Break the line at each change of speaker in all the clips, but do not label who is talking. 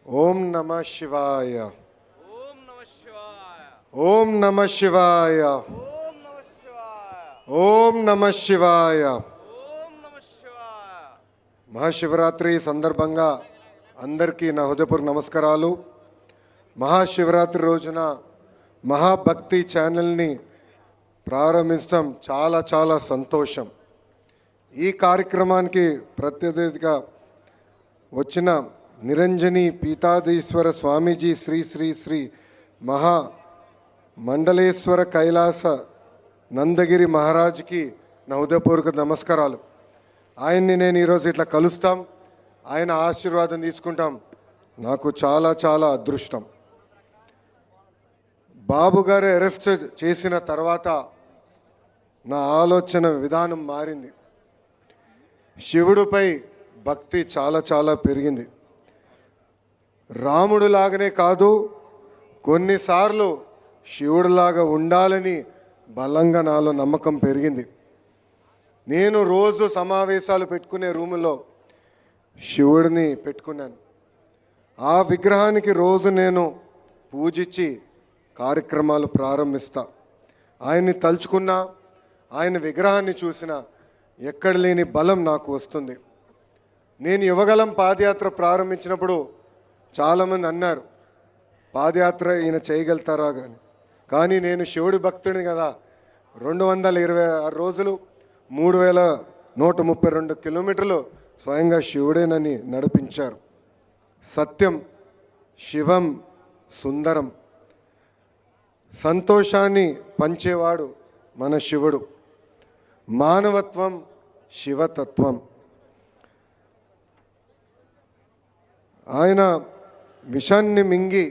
ఓం నమః శివాయ.
ఓం నమః శివాయ.
ఓం నమః శివాయ.
ఓం నమః శివాయ.
ఓం నమః శివాయ.
ఓం నమః శివాయ.
మహాశివరాత్రి సందర్భంగా అందరికీ నా హృదయపూర్వక నమస్కారాలు. మహాశివరాత్రి రోజున మహాభక్తి ఛానల్ని ప్రారంభించడం చాలా చాలా సంతోషం. ఈ కార్యక్రమానికి ప్రత్యేకతగా వచ్చిన నిరంజని పీతాదీశ్వర స్వామీజీ శ్రీ శ్రీ శ్రీ మహా మండలేశ్వర కైలాస నందగిరి మహారాజ్కి నా హృదయపూర్వక నమస్కారాలు. ఆయన్ని నేను ఈరోజు ఇట్లా కలుస్తాం, ఆయన ఆశీర్వాదం తీసుకుంటాం, నాకు చాలా చాలా అదృష్టం. బాబు గారు అరెస్ట్ చేసిన తర్వాత నా ఆలోచన విధానం మారింది. శివుడిపై భక్తి చాలా చాలా పెరిగింది. రాముడులాగానే కాదు, కొన్నిసార్లు శివుడిలాగా ఉండాలని బలంగా నాలో నమ్మకం పెరిగింది. నేను రోజు సమావేశాలు పెట్టుకునే రూములో శివుడిని పెట్టుకున్నాను. ఆ విగ్రహానికి రోజు నేను పూజించి కార్యక్రమాలు ప్రారంభిస్తా. ఆయన్ని తలుచుకున్నా, ఆయన విగ్రహాన్ని చూసినా ఎక్కడ లేని బలం నాకు వస్తుంది. నేను యువగలం పాదయాత్ర ప్రారంభించినప్పుడు చాలామంది అన్నారు, పాదయాత్ర ఈయన చేయగలుగుతారా కానీ నేను శివుడి భక్తుడిని కదా. 226 రోజులు 3132 కిలోమీటర్లు స్వయంగా శివుడేనని నడిపించారు. సత్యం, శివం, సుందరం, సంతోషాన్ని పంచేవాడు మన శివుడు. మానవత్వం, శివతత్వం. ఆయన విషాన్ని మింగి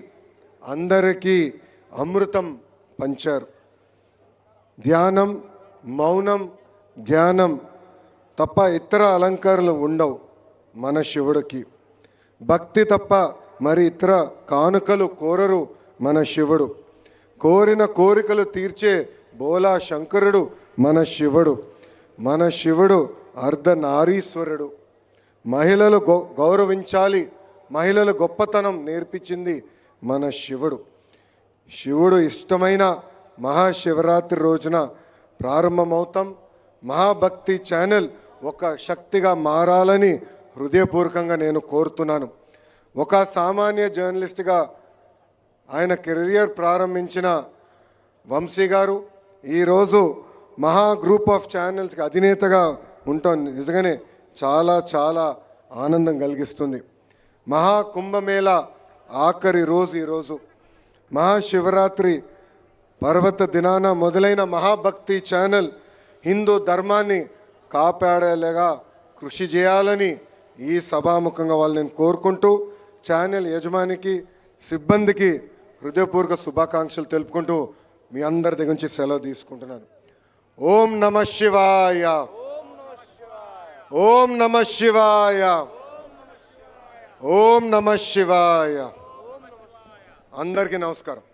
అందరికీ అమృతం పంచారు. ధ్యానం, మౌనం, జ్ఞానం తప్ప ఇతర అలంకారాలు ఉండవు మన శివుడికి. భక్తి తప్ప మరి ఇతర కానుకలు కోరరు మన శివుడు. కోరిన కోరికలు తీర్చే బోలా శంకరుడు మన శివుడు. మన శివుడు అర్ధనారీశ్వరుడు. మహిళలు గౌరవించాలి, మహిళల గొప్పతనం నేర్పించింది మన శివుడు. శివుడు ఇష్టమైన మహాశివరాత్రి రోజున ప్రారంభమవుతాం. మహాభక్తి ఛానల్ ఒక శక్తిగా మారాలని హృదయపూర్వకంగా నేను కోరుతున్నాను. ఒక సామాన్య జర్నలిస్ట్గా ఆయన కెరియర్ ప్రారంభించిన వంశీ గారు ఈరోజు మహా గ్రూప్ ఆఫ్ ఛానల్స్కి అధినేతగా ఉంటాం. నిజంగానే చాలా చాలా ఆనందం కలిగిస్తుంది. మహాకుంభమేళ ఆఖరి రోజు ఈరోజు. మహాశివరాత్రి పర్వత దినాన మొదలైన మహాభక్తి ఛానల్ హిందూ ధర్మాన్ని కాపాడేలాగా కృషి చేయాలని ఈ సభాముఖంగా వాళ్ళు నేను కోరుకుంటూ ఛానల్ యజమానికి, సిబ్బందికి హృదయపూర్వక శుభాకాంక్షలు తెలుపుకుంటూ మీ అందరి దగ్గర నుంచి సెలవు తీసుకుంటున్నాను. ఓం నమః శివాయ. ఓం నమః శివాయ. ఓం నమః శివాయ. అందరికీ నమస్కారం.